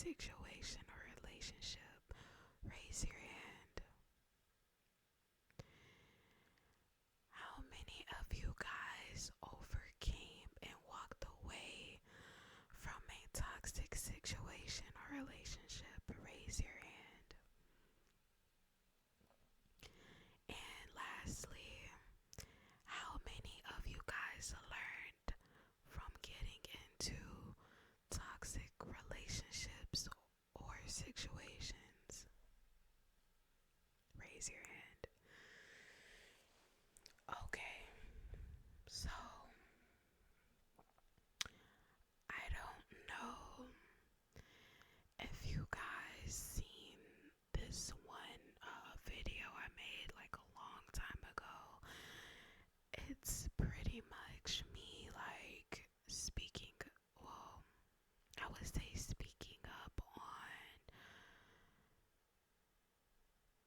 situation or relationship? Raise your hand. How many of you guys overcame and walked away from a toxic situation or relationship? Raise your hand. And lastly, how many of you guys learned from getting into toxic relationships or situations? Raise your hand. Okay, so I don't know if you guys seen this one video I made like a long time ago. It's pretty much me like speaking, well, I would say speaking up on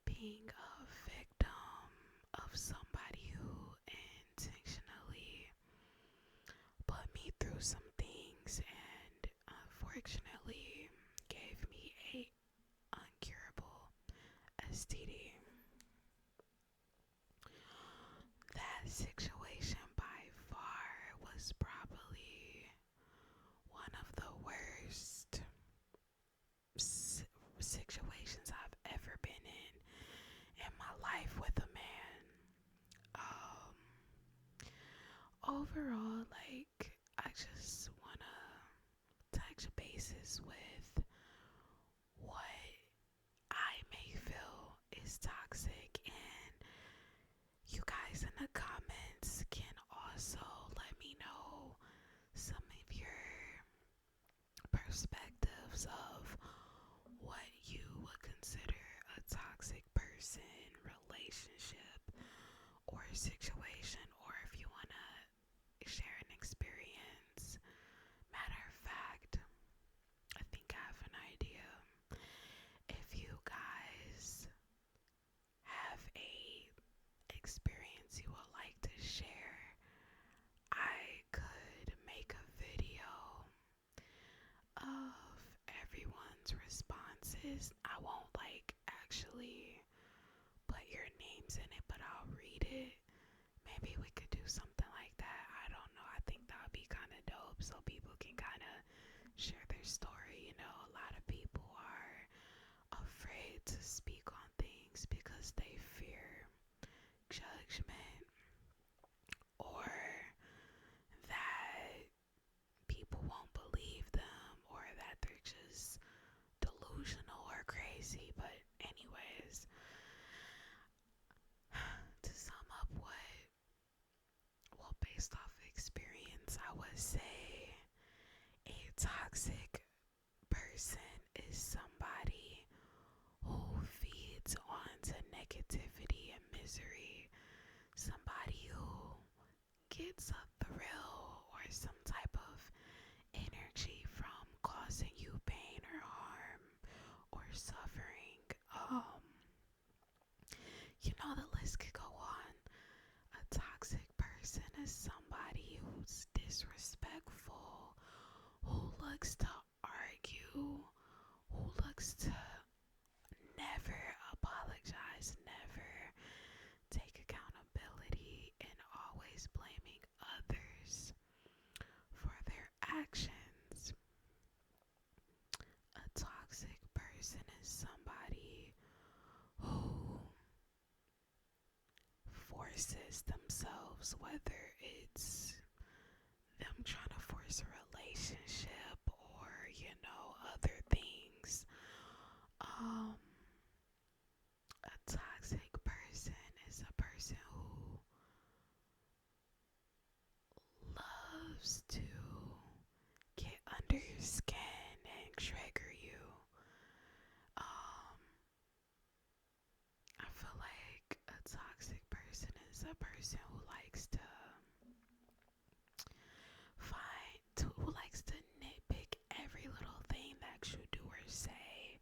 being a victim of somebody who intentionally put me through some things and unfortunately gave me a uncurable STD. That situation by far was probably one of the worst situations I've ever been in my life with a man. Overall, like, I just wanna touch bases with what I may feel is toxic, and you guys in the comments can also let me know some of your perspectives of what you would consider a toxic person, relationship, or situation, or if you want to share an experience. Matter of fact, I think I have an idea. If you guys have a experience you would like to share, I could make a video of everyone's responses. I won't like actually put your names in it, but I'll read it. Maybe we could do something like that. I don't know. I think that would be kind of dope so people can kind of share their story. You know, a lot of people are afraid to speak on things because they fear judgment or that people won't believe them or that they're just delusional or crazy. But anyways, to sum up well, based off experience, I would say a toxic person is somebody who feeds onto negativity and misery, somebody who gets a thrill or some type of energy from causing you pain or harm or suffering. You know, the list could go on. A toxic person is somebody who's disrespectful, who looks to argue, who looks to never apologize, never take accountability, and always blaming others for their actions. A toxic person is somebody who forces themselves, whether it's them trying to force a relationship or, you know, other things. A toxic person is a person who loves to get under your skin and trigger you. I feel like a toxic person is a person who likes to who likes to nitpick every little thing that you do or say.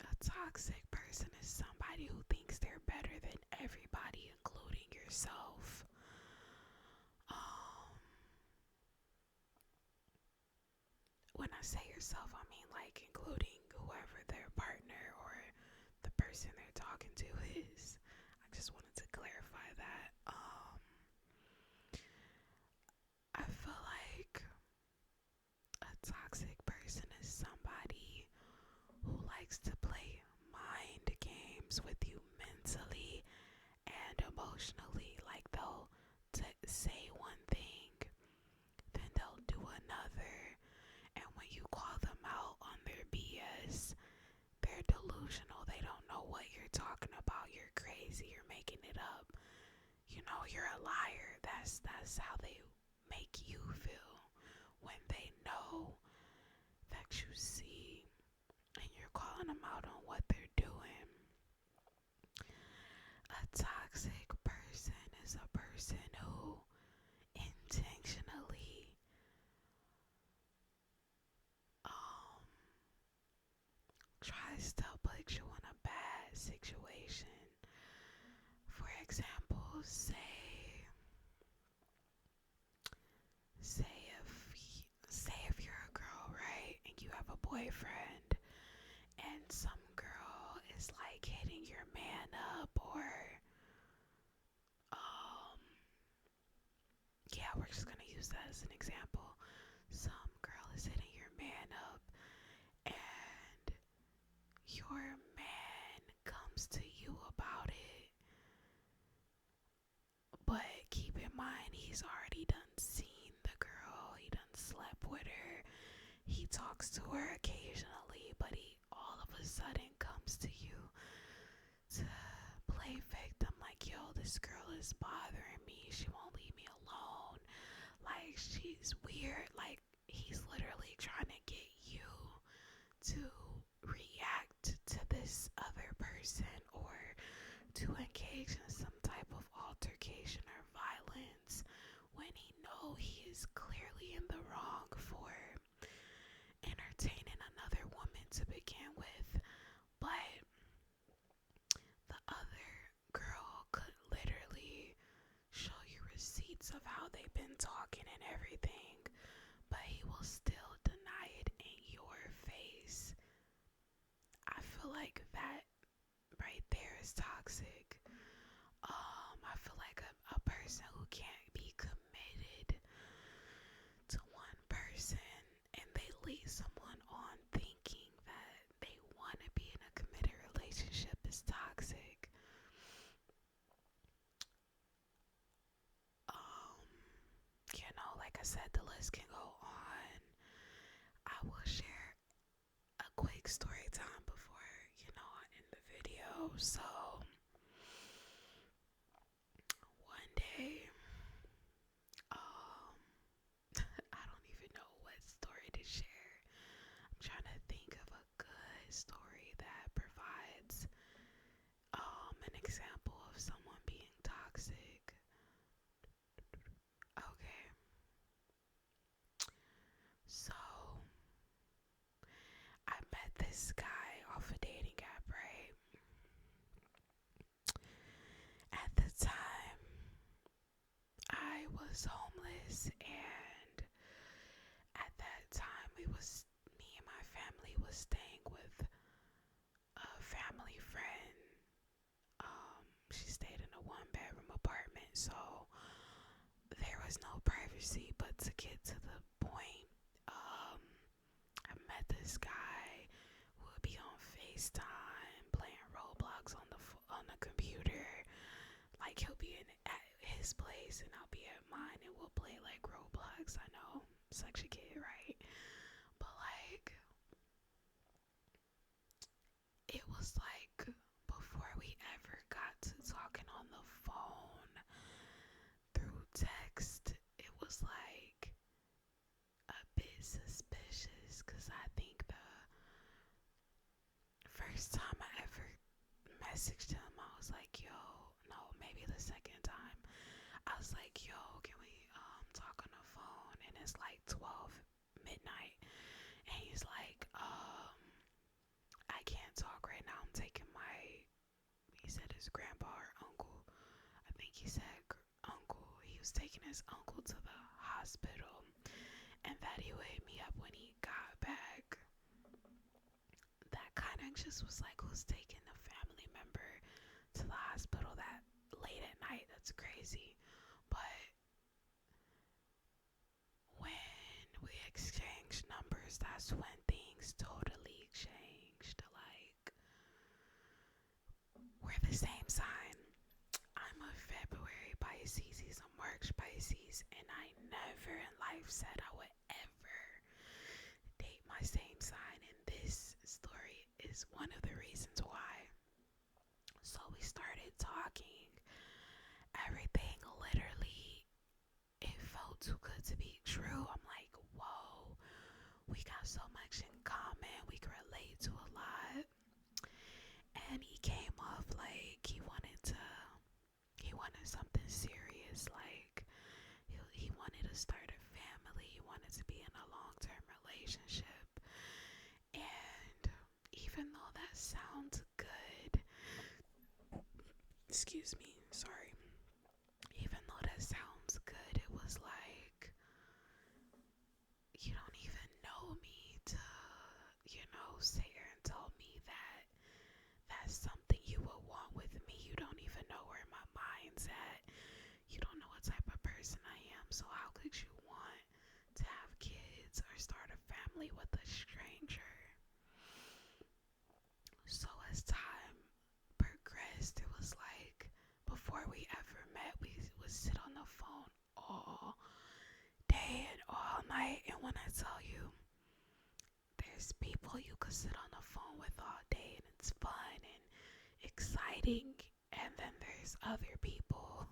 A toxic person is somebody who thinks they're better than everybody, including yourself. say yourself, I mean like including whoever their partner or the person they're talking to is. I just wanted to clarify that. I feel like a toxic person is somebody who likes to play mind games with you mentally and emotionally. Like they'll say one thing, then they'll do another, and when you call them out on their BS, they're delusional. They don't know what you're talking about. You're crazy. You're making it up. You know, you're a liar. That's how they make you feel when they know that you see and you're calling them out on what they're doing. A toxic person is a person who intentionally tries to put you in a bad situation. For example, say if you're a girl, right, and you have a boyfriend, and some girl is like hitting your man up, or yeah, we're just gonna use that as an example. Some girl is hitting your man up, and your man comes to you about it, but keep in mind he's already done seen the girl, he done slept with her, he talks to her occasionally, but he all of a sudden comes to you to play victim, like, yo, this girl is bothering me, she won't leave me alone, like, she's weird. Like, he's literally trying to get you to react to this other person or to engage in some type of altercation or violence when he know he is clearly in the wrong for entertaining another woman to begin with. But the other girl could literally show you receipts of how they've been talking and everything, but he will still deny it in your face. I feel like that right there is toxic. I feel like a person who can't be committed to one person and they lead someone on thinking that they want to be in a committed relationship is toxic. You know, like I said, the list can go on. I will share a quick story time before, I end the video. So, one day, I don't even know what story to share. I'm trying to think of a good story that provides an example of someone being toxic. Okay. So, I met this guy off a dating app, right? At the time, I was homeless, and at that time, me and my family was staying with a family friend. She stayed in a one-bedroom apartment, so there was no privacy. But to get to the point, I met this guy who would be on FaceTime playing Roblox on the computer. Like, he'll be at his place and I'll be at mine, and we'll play like Roblox. I know, such a kid, right? But like, it was like before we ever got to talking on the phone through text, it was like a bit suspicious, because I think the first time I ever messaged him, I was like, yo, no, maybe the second time, I was like, yo, can we talk on the phone? And it's like 12 midnight, and he's like, I can't talk right now, I'm taking he said his grandpa or uncle, I think he said uncle, he was taking his uncle to the hospital, and that he would hit me up when he got back. anxious was like, who's taking a family member to the hospital that late at night? That's crazy. But when we exchanged numbers, that's when things totally changed. Like, we're the same sign. I'm a February Pisces, he's a March Pisces, and I never in life said I would ever date my same sign, and this story is one of the reasons why. So we started talking. Everything literally, it felt too good to be true. I'm like, whoa, we got so much in common. We could relate to a lot. And he came off like he wanted something serious. Like he wanted to start a family. He wanted to be in a long-term relationship. And even though that sounds good, excuse me, sorry. Even though that sounds good, it was like, you don't even know me to, sit here and tell me that that's something you would want with me. You don't even know where my mind's at. You don't know what type of person I am. So how could you want to have kids or start a family with a stranger? So as time progressed, it was like before we ever met, we would sit on the phone all day and all night. And when I tell you, there's people you could sit on the phone with all day and it's fun and exciting, and then there's other people,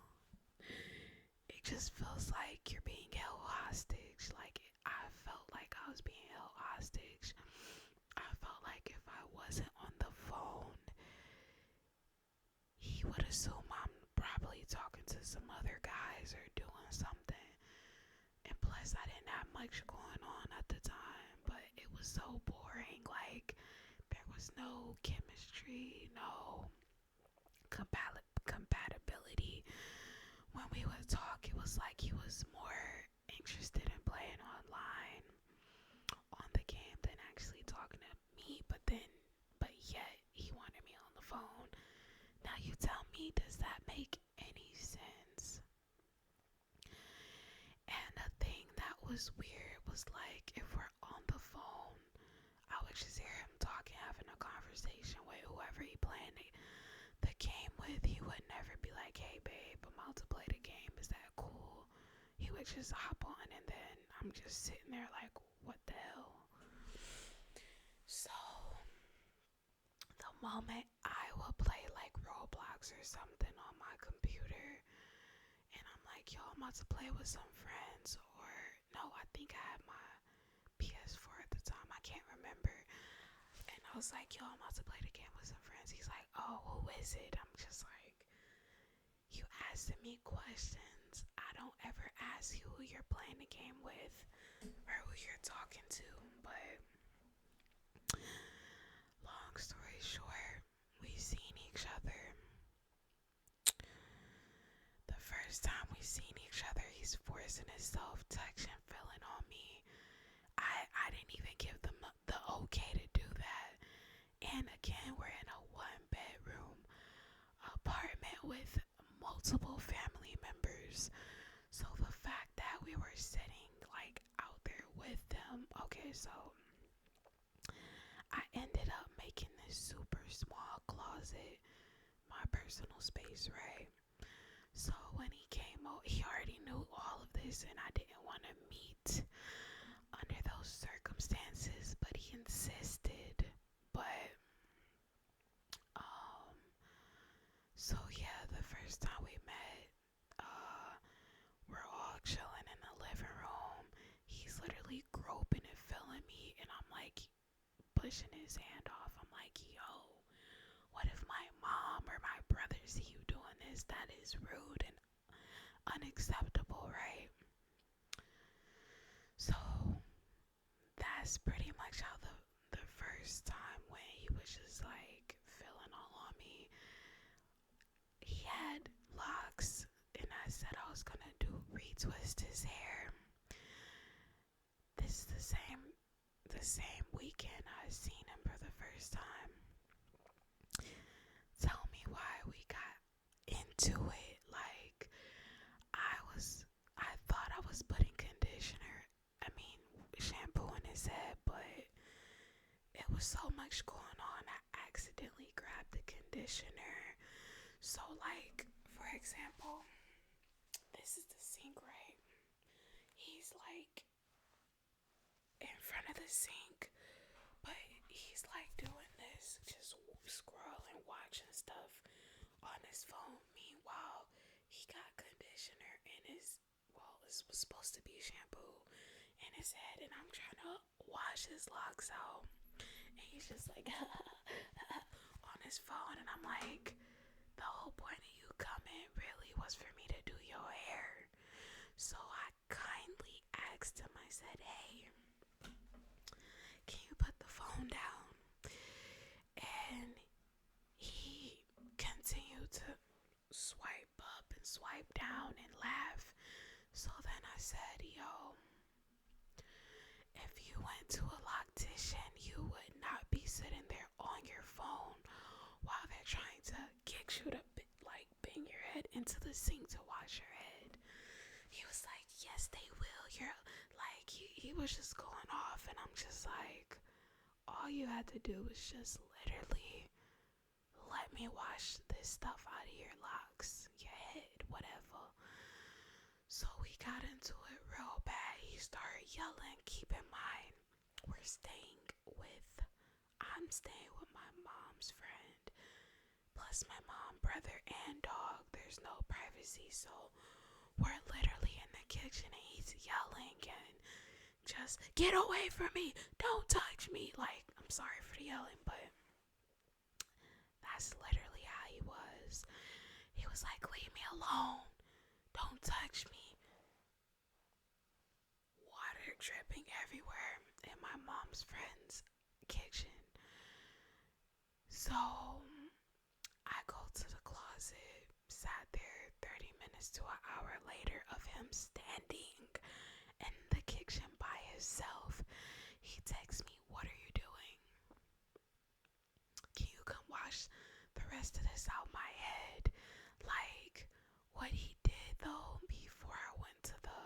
it just feels like you're being held hostage. Like, I felt like I was being held hostage. I felt like if I wasn't on the phone, he would assume I'm probably talking to some other guys or doing something. And plus, I didn't have much going on at the time, but it was so boring. Like, there was no chemistry, no compatibility. When we would talk, it was like he was more interested in playing online on the game than actually talking to me. But yet, he wanted me on the phone. Now you tell me, does that make any sense? And the thing that was weird was like, if we're on the phone, I would just hear him talking, having a conversation with whoever he playing the game with. He would never be like, hey babe, I'm about to play the game, is that cool? He would just hop on, and then I'm just sitting there like, what the hell? So the moment I would play like Roblox or something on my computer, and I'm like, yo, I'm about to play with some friends, or no, I think I had my PS4 at the time, I can't remember. And I was like, yo, I'm about to play the game with some friends. He's like, oh, who is it? I'm just like, you asking me questions. I don't ever ask you who you're playing the game with or who you're talking to. But long story short, we seen each other. The first time we seen each other, he's forcing himself, touching, feeling on me. I didn't even give them the okay to do that. And again, we're in a one-bedroom apartment with multiple family members. So the fact that we were sitting like out there with them, okay, so I ended up making this super small closet my personal space, right? So when he came out, he already knew all of this, and I didn't want to meet under those circumstances, but he insisted. But so yeah, the first time we met, we're all chilling in the living room. He's literally groping and feeling me, and I'm like pushing his hand off. I'm like, yo, what if my mom or my brother see you doing this? That is rude and unacceptable, right? So that's pretty much how the first time when he was just like feeling all on me. He had locks, and I said I was gonna retwist his hair. This is the same weekend I seen him for the first time. into it. Like, I thought I was putting shampoo in his head, but it was so much going on. I accidentally grabbed the conditioner. So, like, for example, this is the sink, right? He's like in front of the sink, but he's like doing this, just scrolling, watching stuff on his phone. Meanwhile, he got conditioner in his, well, this was supposed to be shampoo in his head, and I'm trying to wash his locks out, and he's just like on his phone, and I'm like, the whole point of you coming really was for me to do your hair. So I kindly asked him, I said, hey, can you put the phone down? And he continued to swipe up and swipe down and laugh. So then I said, yo, if you went to a loctician, you would not be sitting there on your phone while they're trying to get you to like bang your head into the sink to wash your head. He was like, yes, they will. You're like, he was just going off, and I'm just like, all you had to do was just literally let me wash this stuff out of your locks, your head, whatever. So we got into it real bad. He started yelling. Keep in mind, I'm staying with my mom's friend, plus my mom, brother, and dog. There's no privacy, so we're literally in the kitchen, and he's yelling and just, get away from me, don't touch me. Like, I'm sorry for the yelling, but that's literally how he was. He was like, leave me alone, don't touch me. Water dripping everywhere in my mom's friend's kitchen. So I go to the closet, sat there 30 minutes to an hour later of him standing in the kitchen by himself. He texts me, what are you doing? Can you come wash the rest of this out my head? Like, what he did though, before I went to the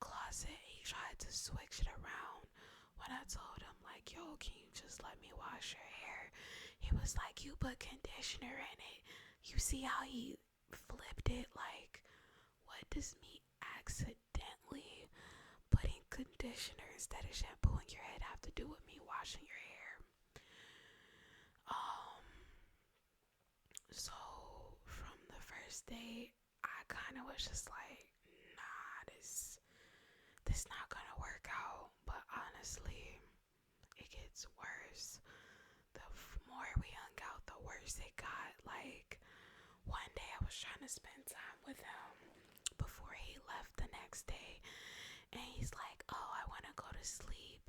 closet, he tried to switch it around. When I told him, like, yo, can you just let me wash your hair? He was like, you put conditioner in it. You see how he flipped it? Like, what does me accidentally putting conditioner instead of shampoo in your head have to do with me washing your hair? So from the first day, I kind of was just like, nah, this not gonna work out. But honestly, it gets worse. The more we hung out, the worse it got. Like, one day I was trying to spend time with him before he left the next day, and he's like, oh, I want to go to sleep.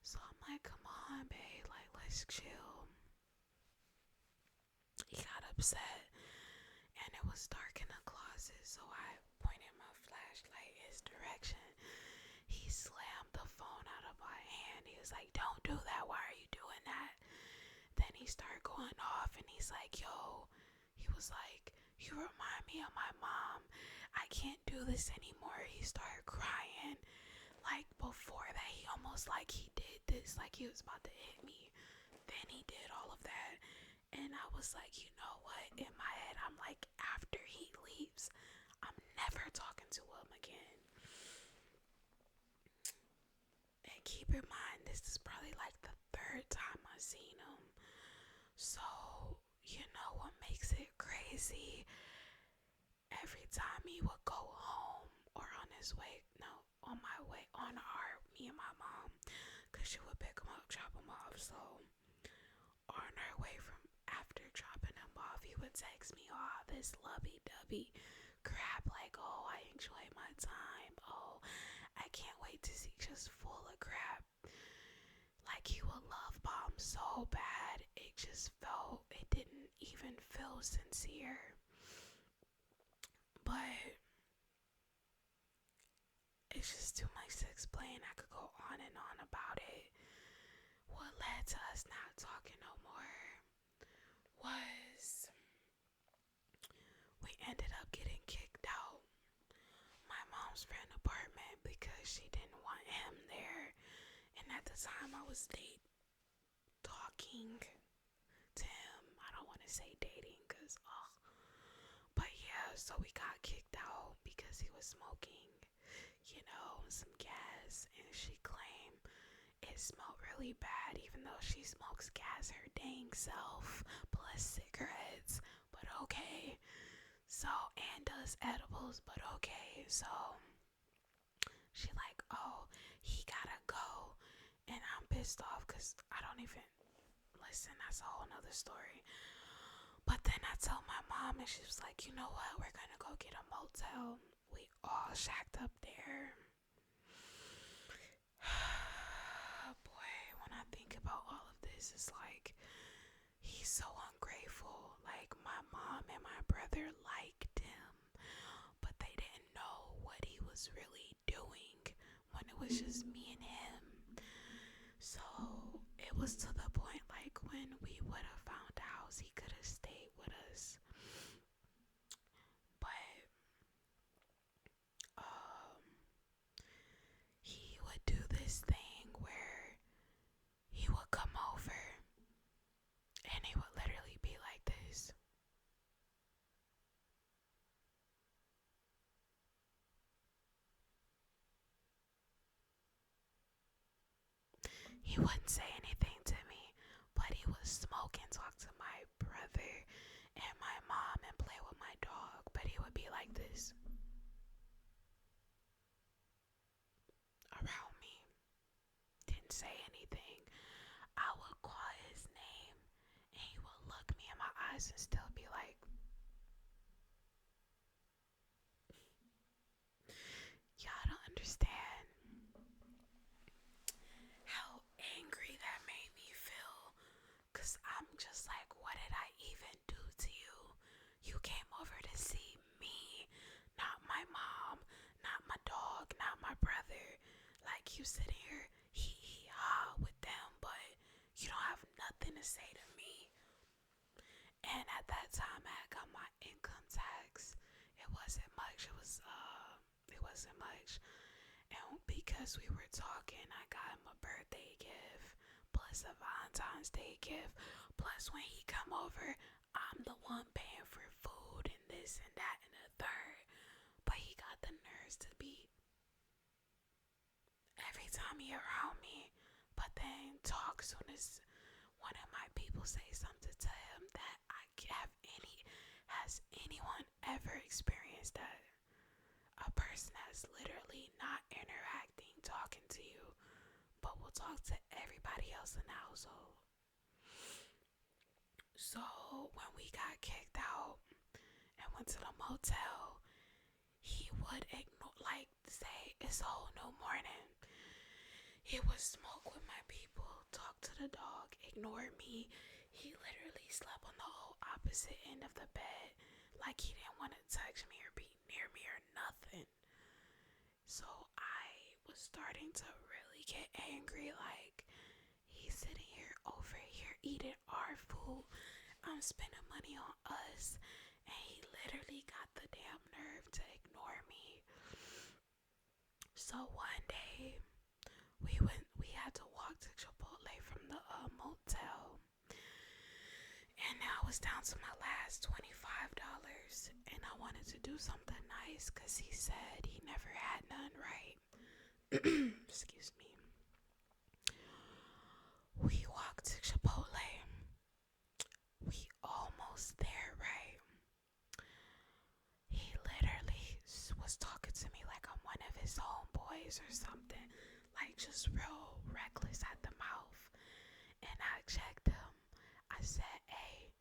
So I'm like, come on, babe, like, let's chill. He got upset, and it was dark in the closet, so I pointed my flashlight his direction. He slammed the phone out of my hand. He was like, don't do that, why are you doing that? Then he started going off, and he's like, yo, he was like, you remind me of my mom, I can't do this anymore. He started crying. Like, before that, he almost like he did this, like he was about to hit me. Then he did all of that, and I was like, you know what, in my head I'm like, after he leaves, I'm never talking to him again. And keep in mind, this is probably like the third time I've seen him. So, you know what makes it crazy? Every time he would go home, or on his way, no, on my way, me and my mom, because she would pick him up, drop him off. So on her way from after dropping him off, he would text me all this lovey-dovey crap, like, oh, I enjoy my time, oh, I can't wait to see, just full of crap. Like, he would love bomb so bad, it didn't even feel sincere. But it's just too much to explain. I could go on and on about it. What led to us not talking no more was we ended up getting kicked out my mom's friend apartment because she didn't want him there. And at the time I was talking to him. I don't want to say dating because, but yeah, so we got kicked out because he was smoking, some gas, and she claimed it smelled really bad, even though she smokes gas her dang self, plus cigarettes, but okay. So, and does edibles, but okay. So, she like, oh, he gotta go, and I'm pissed off because I don't even, listen, that's a whole nother story. But then I told my mom, and she was like, you know what, we're gonna go get a motel. We all shacked up there. Boy, when I think about all of this, it's like, he's so ungrateful. Like, my mom and my brother liked him, but they didn't know what he was really doing when it was just me and him. So it was to the point, like, when we would have found a house, he could have stayed with us. But he would do this thing where he would come over and he would literally be like this. He wouldn't say anything to me, but he would smoke and talk to my brother and my mom and play with my dog. But he would be like this around me. Didn't say anything. I would call his name and he would look me in my eyes and still be like, y'all don't understand how angry that made me feel. Cause I'm just like, what did I even do to you? You came over to see me, not my mom, not my dog, not my brother. Like, you sitting here hee ha with them, but you don't have nothing to say to me. And at that time I got my income tax. It wasn't much. It wasn't much. And because we were talking, I got him a birthday gift, plus a Valentine's Day gift, plus when he come over, I'm the one paying for food and this and that and the third. But he got the nerves to be every time he around me, but then talk soon as one of my people say something to him that has anyone ever experienced that? A person that's literally not interacting, talking to you, but will talk to everybody else in the household. So when we got kicked out and went to the motel, he would ignore, like, say it's a whole new morning. He would smoke with my people, talk to the dog, ignore me. He literally slept on the whole opposite end of the bed, like he didn't want to touch me or be near me or nothing. So I was starting to really get angry, like, he's sitting here over here eating our food. I'm spending money on us, and he literally got the damn nerve to ignore me. So one day we had to walk to Chipotle from the motel, and I was down to my last $25, and I wanted to do something nice because he said he never had none right. Excuse me. We walked to Chipotle. We almost there, right? He literally was talking to me like I'm one of his homeboys or something. Like, just real reckless at the mouth. And I checked him. I said, hey,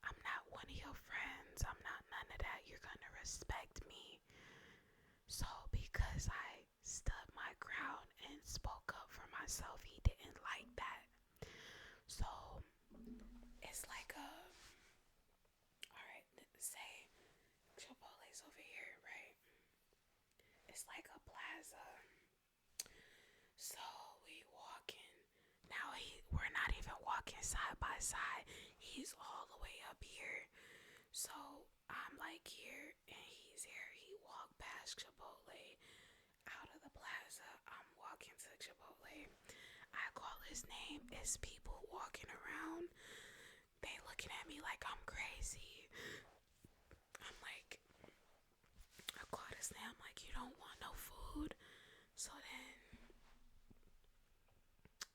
I'm not one of your friends. I'm not none of that. You're gonna respect me. So because I stood my ground and spoke up for myself, he didn't like that. So it's like alright, say Chipotle's over here, right? It's like a plaza. So we walking. Now we're not even walking side by side. He's all the way up here. So I'm like here and he's here. He walked past Chipotle out of the plaza. I'm walking to Chipotle. I call his name. It's people walking around. They looking at me like I'm crazy. I'm like, I called his name. I'm like, you don't want no food? So then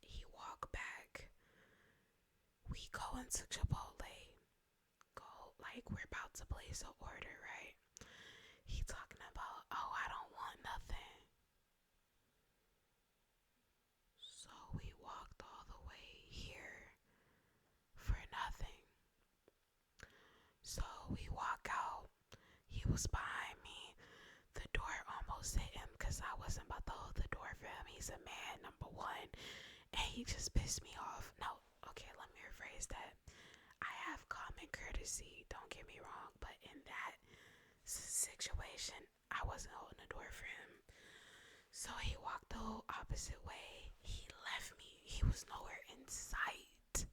he walked back. We go into Chipotle. Go like we're about to place an order, right? He talking about, oh, I don't want nothing. So we walked all the way here for nothing. So we walk out. He was behind me. The door almost hit him because I wasn't about to hold the door for him. He's a man, number one. And he just pissed me off. No, okay, let me rephrase that. I have common courtesy, don't get me wrong. But in that situation, I wasn't holding the door for him. So he walked the whole opposite way. He left me. He was nowhere in sight.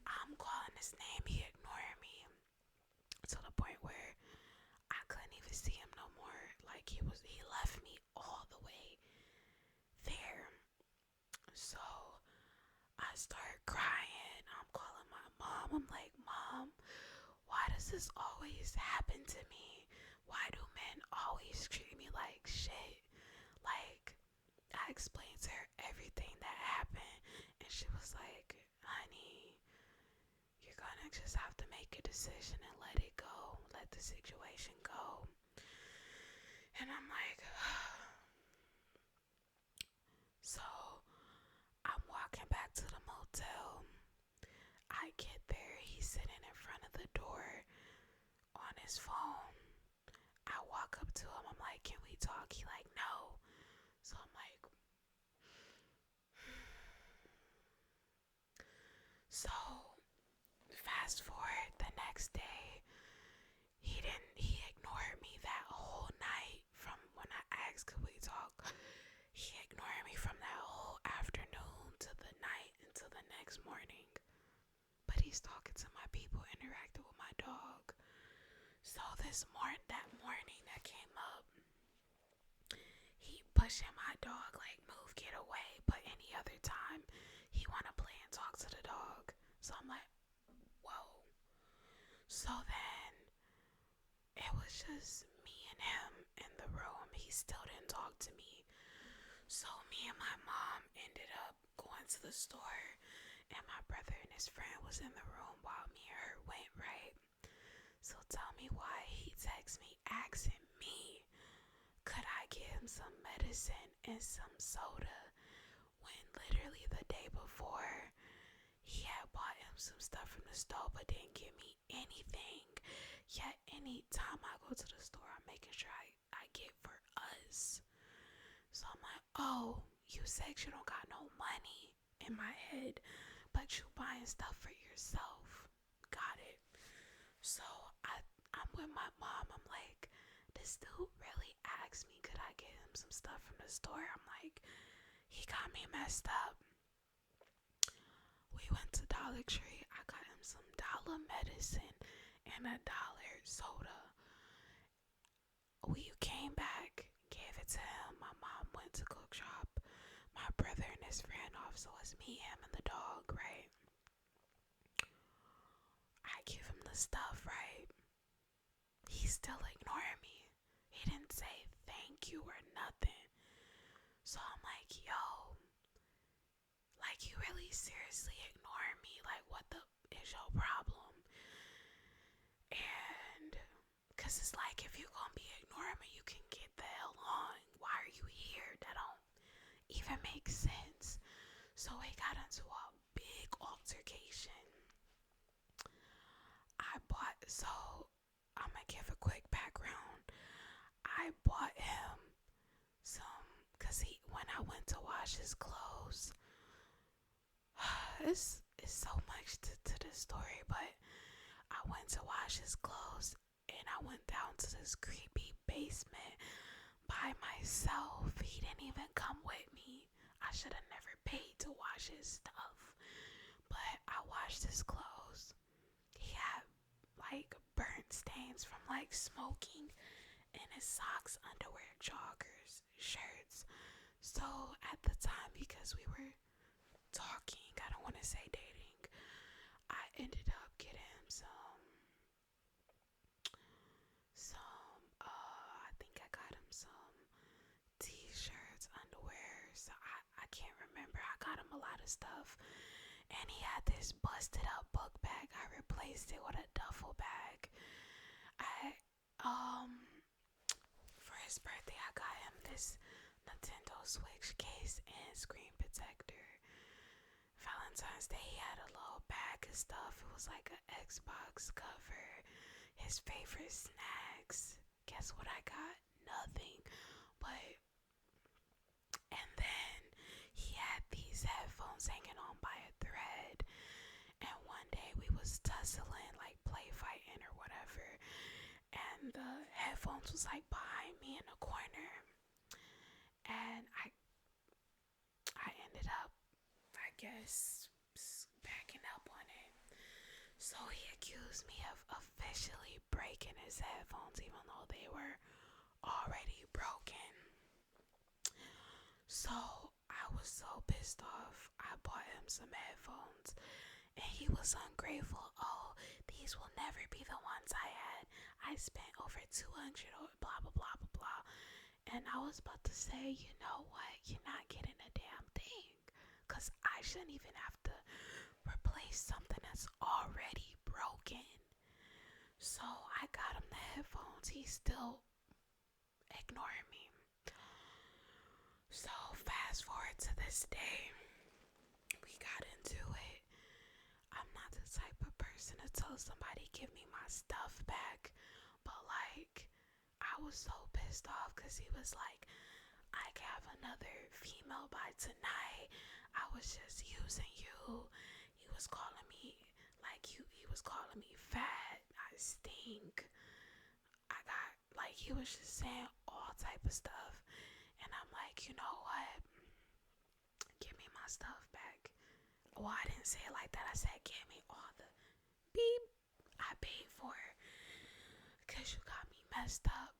I'm calling his name. He ignored me to the point where I couldn't even see him no more. Like he left me all the way there. So I start crying. I'm calling my mom. I'm like, Mom, why does this always happen to me? Why do men always treat me like shit? Like, I explained to her everything that happened, and she was like, honey, you're gonna just have to make a decision and let it go. Let the situation go. And I'm like, so I'm walking back to the motel. I get there, he's sitting in front of the door on his phone. I walk up to him, I'm like, can we talk? He like, no. So I'm like, so fast forward the next day, he ignored me that whole night from when I asked could we talk. He ignored me from that whole afternoon to the night until the next morning. But he's talking to my people, interacting with my dog. So that morning that came up, he pushing my dog like, move, get away. But any other time, he wanna play and talk to the dog. So I'm like, whoa. So then it was just me and him in the room. He still didn't talk to me. So me and my mom ended up going to the store, and my brother and his friend was in the room while me and her went, right? So tell me why he texted me asking me, could I get him some medicine and some soda, when literally the day before he had bought him some stuff from the store but didn't give me anything. Yet anytime I go to the store, I'm making sure I get for us. So I'm like, oh, you said you don't got no money in my head, but you buying stuff for yourself. Got it. So I'm with my mom. I'm like, this dude really asked me could I get him some stuff from the store. I'm like, he got me messed up. We went to Dollar Tree. I got him some dollar medicine and a dollar soda. We came back, gave it to him. My mom went to cook shop. My brother and his friend off, so it's me, him, and the dog, right? I give him the stuff, right? He's still ignoring me. He didn't say thank you or nothing. So I'm like, yo, like you really seriously ignore me? Like what the is your problem? And cause it's like if you're gonna be ignoring me, you can get the hell on. Why are you here? That don't even make sense. So we got into a big altercation. So I'm gonna give a quick background. I bought him some, cause when I went to wash his clothes, it's so much to this story, but I went to wash his clothes and I went down to this creepy basement by myself. He didn't even come with me. I should have never paid to wash his stuff, but I washed his clothes. He had like burnt stains from like smoking in his socks, underwear, joggers, shirts. So at the time, because we were talking, I don't want to say dating, I ended up getting him I think I got him some t-shirts, underwear. So I can't remember. I got him a lot of stuff. And he had this busted up book bag. I replaced it with a duffel bag. I For his birthday I got him this Nintendo Switch case and screen protector. Valentine's Day he had a little bag of stuff. It was like an Xbox cover, his favorite snacks. Guess what I got? Nothing. But and then he had these headphones hanging on by a thread. And one day we was tussling, like play fighting or whatever. And the headphones was like behind me in the corner. And I ended up, I guess, backing up on it. So he accused me of officially breaking his headphones, even though they were already broken. So I was so pissed off. I bought him some headphones, and he was ungrateful. Oh, these will never be the ones I had. I spent over $200 or blah blah blah blah blah. And I was about to say, you know what? You're not getting a damn thing, cause I shouldn't even have to replace something that's already broken. So I got him the headphones. He's still ignoring me. So fast forward to this day, we got into it. I'm not the type of person to tell somebody give me my stuff back, but like I was so pissed off because he was like, I can have another female by tonight. I was just using you. He was calling me he was calling me fat. I stink. I got like he was just saying all type of stuff. And I'm like, you know what? Give me my stuff back. Well, I didn't say it like that. I said, give me all the beep I paid for it. Because you got me messed up.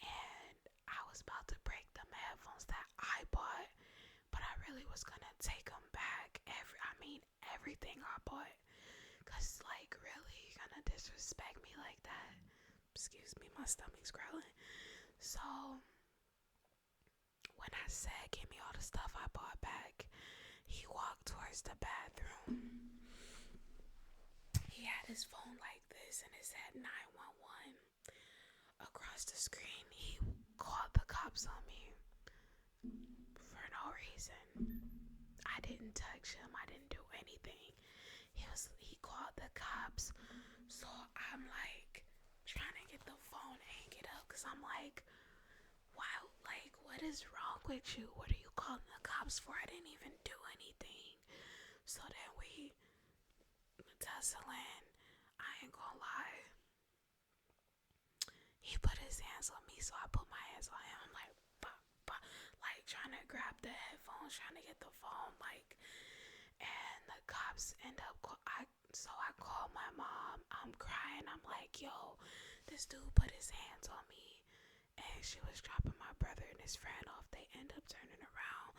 And I was about to break them headphones that I bought. But I really was going to take them back. Everything I bought. Because, like, really? You going to disrespect me like that? Excuse me, my stomach's growling. So when I said, give me all the stuff I bought back, he walked towards the bathroom. He had his phone like this and it said 911. Across the screen, he called the cops on me for no reason. I didn't touch him. I didn't do anything. He called the cops. So I'm like trying to get the phone, hang it up, because I'm like, wow, like, what is wrong with you? What are you calling the cops for? I didn't even do anything. So then we tussling. I ain't gonna lie. He put his hands on me, so I put my hands on him. I'm like, bah, bah, like trying to grab the headphones, trying to get the phone, like. And the cops end up. So I call my mom. I'm crying. I'm like, yo, this dude put his hands on me. And she was dropping my brother and his friend off. They end up turning around,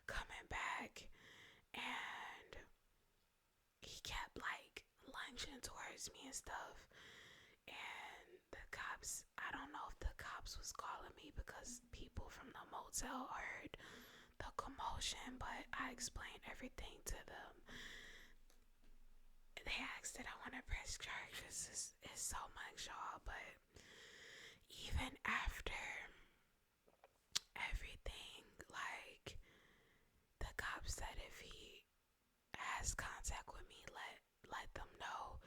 coming back, and he kept like lunging towards me and stuff. And the cops, I don't know if the cops was calling me because people from the motel heard the commotion, but I explained everything to them. They asked that I want to press charges. It's so much, y'all, but even after everything, like, the cop said if he has contact with me, let them know.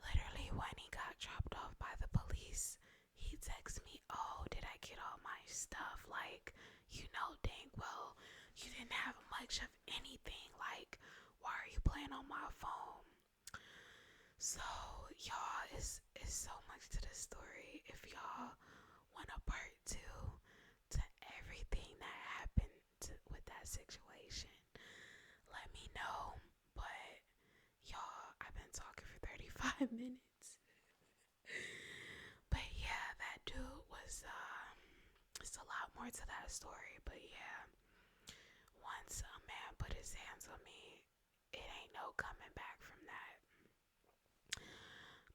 Literally, when he got dropped off by the police, he texted me, oh, did I get all my stuff? Like, you know dang well you didn't have much of anything. Like, why are you playing on my phone? So, y'all, it's so much to the story. If y'all want a part 2 to everything that happened with that situation, let me know. But y'all, I've been talking for 35 minutes. more to that story, but yeah, once a man put his hands on me, it ain't no coming back from that.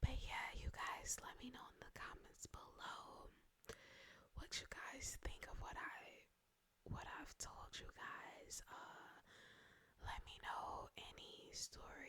But yeah, you guys, let me know in the comments below what you guys think of what I've told you guys. Let me know any stories